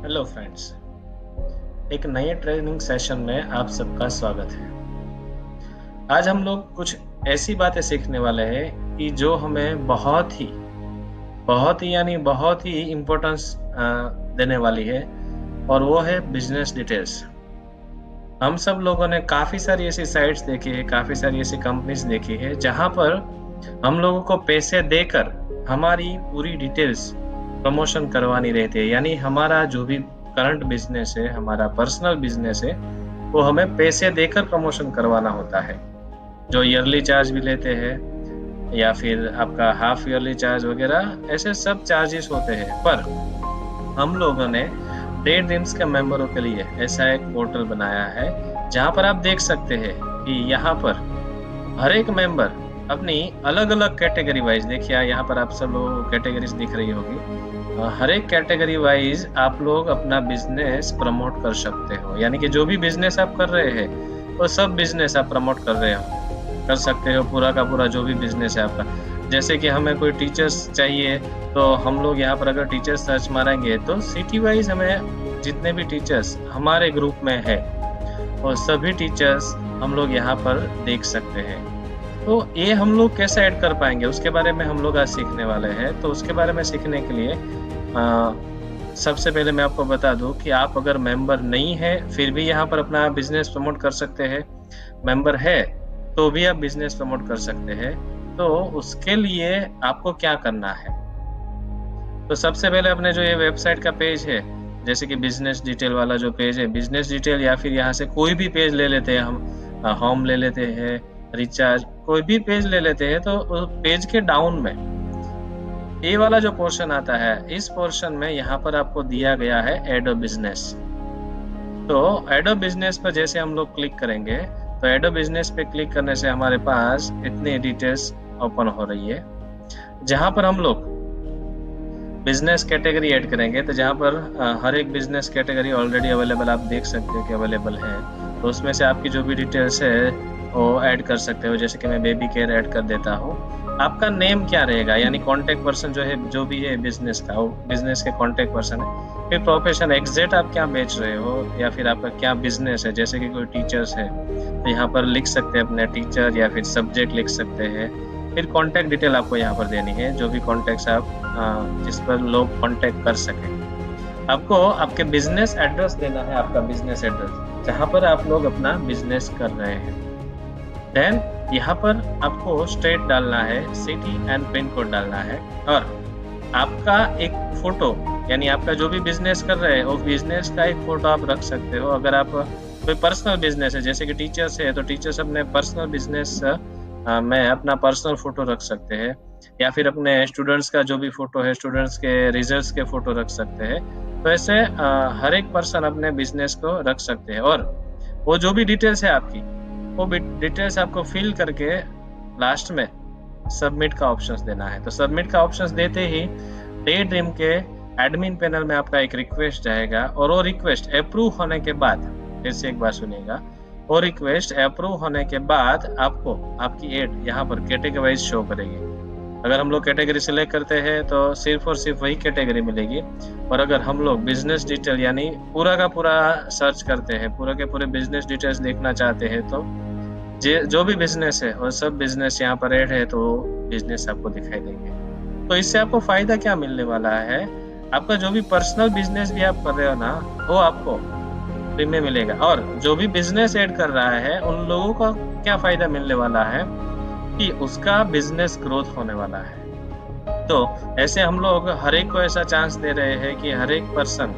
Hello friends, एक नए training session में आप सबका स्वागत है। आज हम लोग कुछ ऐसी बातें सीखने वाले हैं कि जो हमें बहुत ही इम्पोर्टेंस देने वाली है, और वो है बिजनेस डिटेल्स। हम सब लोगों ने काफ़ी सारी ऐसी साइट्स देखी है, काफ़ी सारी ऐसी कंपनीज देखी है जहाँ पर हम लोगों को पैसे देकर हमारी पूरी डिटेल्स प्रमोशन करवानी रहती है। यानी हमारा जो भी करंट बिजनेस है, हमारा पर्सनल बिजनेस है, वो हमें पैसे देकर प्रमोशन करवाना होता है। जो ईयरली चार्ज भी लेते हैं या फिर आपका हाफ ईयरली चार्ज वगैरह, ऐसे सब चार्जेस होते हैं। पर हम लोगों ने डे ड्रीम्स के मेंबरों के लिए ऐसा एक पोर्टल बनाया है जहाँ पर आप देख सकते हैं कि यहाँ पर हर एक मेंबर अपनी अलग अलग कैटेगरी वाइज, देखिए यहाँ पर आप सब लोगों को कैटेगरीज दिख रही होगी। हर एक कैटेगरी वाइज आप लोग अपना बिजनेस प्रमोट कर सकते हो। यानी कि जो भी बिजनेस आप कर रहे हैं वो सब बिजनेस आप प्रमोट कर सकते हो, पूरा का पूरा जो भी बिजनेस है आपका। जैसे कि हमें कोई टीचर्स चाहिए तो हम लोग यहाँ पर अगर टीचर्स सर्च मारेंगे तो सिटी वाइज हमें जितने भी टीचर्स हमारे ग्रुप में है और सभी टीचर्स हम लोग यहाँ पर देख सकते हैं। तो ये हम लोग कैसे ऐड कर पाएंगे उसके बारे में हम लोग आज सीखने वाले हैं। तो उसके बारे में सीखने के लिए सबसे पहले मैं आपको बता दूं कि आप अगर मेंबर नहीं है फिर भी यहाँ पर अपना बिजनेस प्रमोट कर सकते हैं। मेंबर है तो भी आप बिजनेस प्रमोट कर सकते हैं। तो उसके लिए आपको क्या करना है, तो सबसे पहले अपने जो ये वेबसाइट का पेज है, जैसे कि बिजनेस डिटेल वाला जो पेज है, बिजनेस डिटेल, या फिर यहाँ से कोई भी पेज ले लेते हैं हम, होम ले लेते हैं, रिचार्ज, कोई भी पेज ले लेते हैं। तो पेज के डाउन में ये वाला जो पोर्शन आता है, इस पोर्शन में यहाँ पर आपको दिया गया है ऐड अ बिजनेस। तो ऐड अ बिजनेस पर जैसे हम लोग क्लिक करेंगे तो ऐड अ बिजनेस पे क्लिक करने से हमारे पास इतनी डिटेल्स ओपन हो रही है जहाँ पर हम लोग बिजनेस कैटेगरी ऐड करेंगे। तो जहाँ पर हर एक बिजनेस कैटेगरी ऑलरेडी अवेलेबल, आप देख सकते हो कि अवेलेबल है। तो उसमें से आपकी जो भी डिटेल्स है वो ऐड कर सकते हो। जैसे कि मैं बेबी केयर ऐड कर देता हूँ। आपका नेम क्या रहेगा, यानी कॉन्टेक्ट पर्सन जो है, जो भी है बिजनेस का, वो बिजनेस के कॉन्टेक्ट पर्सन है। फिर प्रोफेशन, एग्जैक्ट आप क्या बेच रहे हो या फिर आपका क्या बिजनेस है। जैसे कि कोई टीचर्स है तो यहाँ पर लिख सकते हैं अपने टीचर, या फिर सब्जेक्ट लिख सकते हैं। फिर कॉन्टैक्ट डिटेल आपको यहाँ पर देनी है, जो भी कॉन्टैक्ट्स आप जिस पर लोग कॉन्टैक्ट कर सकें। आपको आपके बिजनेस एड्रेस देना है, आपका बिजनेस एड्रेस जहाँ पर आप लोग अपना बिजनेस कर रहे हैं। देन यहाँ पर आपको स्टेट डालना है, सिटी एंड पिन कोड डालना है, और आपका एक फोटो, यानी आपका जो भी बिजनेस कर रहे हैं वो बिजनेस का एक फोटो आप रख सकते हो। अगर आप कोई पर्सनल बिजनेस है, जैसे कि टीचर्स है, तो टीचर्स अपने पर्सनल बिजनेस में अपना पर्सनल फोटो रख सकते हैं, या फिर अपने स्टूडेंट्स का जो भी फोटो है, स्टूडेंट्स के रिजल्ट्स के फोटो रख सकते हैं। तो ऐसे हर एक पर्सन अपने बिजनेस को रख सकते हैं। और वो जो भी डिटेल्स है आपकी, वो डिटेल्स आपको फिल करके लास्ट में सबमिट का ऑप्शन देना है। तो सबमिट का ऑप्शन देते ही डे ड्रीम के एडमिन पैनल में आपका एक रिक्वेस्ट जाएगा, और वो रिक्वेस्ट अप्रूव होने के बाद, फिर से एक बार सुनिएगा, वो रिक्वेस्ट अप्रूव होने के बाद आपको आपकी एड यहाँ पर कैटेगरी वाइज शो करेगी। अगर हम लोग कैटेगरी सिलेक्ट करते हैं तो सिर्फ और सिर्फ वही कैटेगरी मिलेगी। और अगर हम लोग बिजनेस डिटेल यानी पूरा का पूरा सर्च करते हैं, पूरे के पूरे बिजनेस डिटेल्स देखना चाहते हैं, तो जो भी बिजनेस है और सब बिजनेस यहाँ पर ऐड है, तो बिजनेस आपको दिखाई देंगे। तो इससे आपको फायदा क्या मिलने वाला है, आपका जो भी पर्सनल बिजनेस भी आप कर रहे हो ना, वो आपको फ्री में मिलेगा। और जो भी बिजनेस ऐड कर रहा है उन लोगों का क्या फायदा मिलने वाला है कि उसका बिजनेस ग्रोथ होने वाला है। तो ऐसे हम लोग हर एक को ऐसा चांस दे रहे हैं कि हर एक पर्सन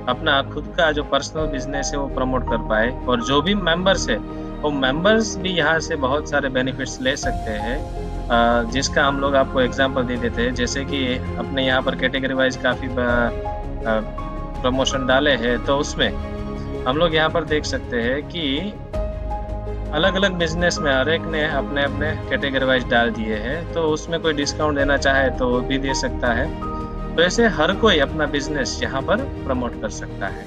अपना खुद का जो पर्सनल बिजनेस है वो प्रमोट कर पाए, और जो भी मेंबर्स है वो मेंबर्स भी यहाँ से बहुत सारे बेनिफिट्स ले सकते हैं, जिसका हम लोग आपको एग्जांपल दे देते हैं। जैसे कि अपने यहाँ पर कैटेगरी वाइज काफ़ी प्रमोशन डाले हैं, तो उसमें हम लोग यहाँ पर देख सकते हैं कि अलग अलग बिजनेस में हर एक ने अपने अपने कैटेगरी वाइज डाल दिए हैं। तो उसमें कोई डिस्काउंट देना चाहे तो वो भी दे सकता है। तो ऐसे हर कोई अपना बिजनेस यहाँ पर प्रमोट कर सकता है।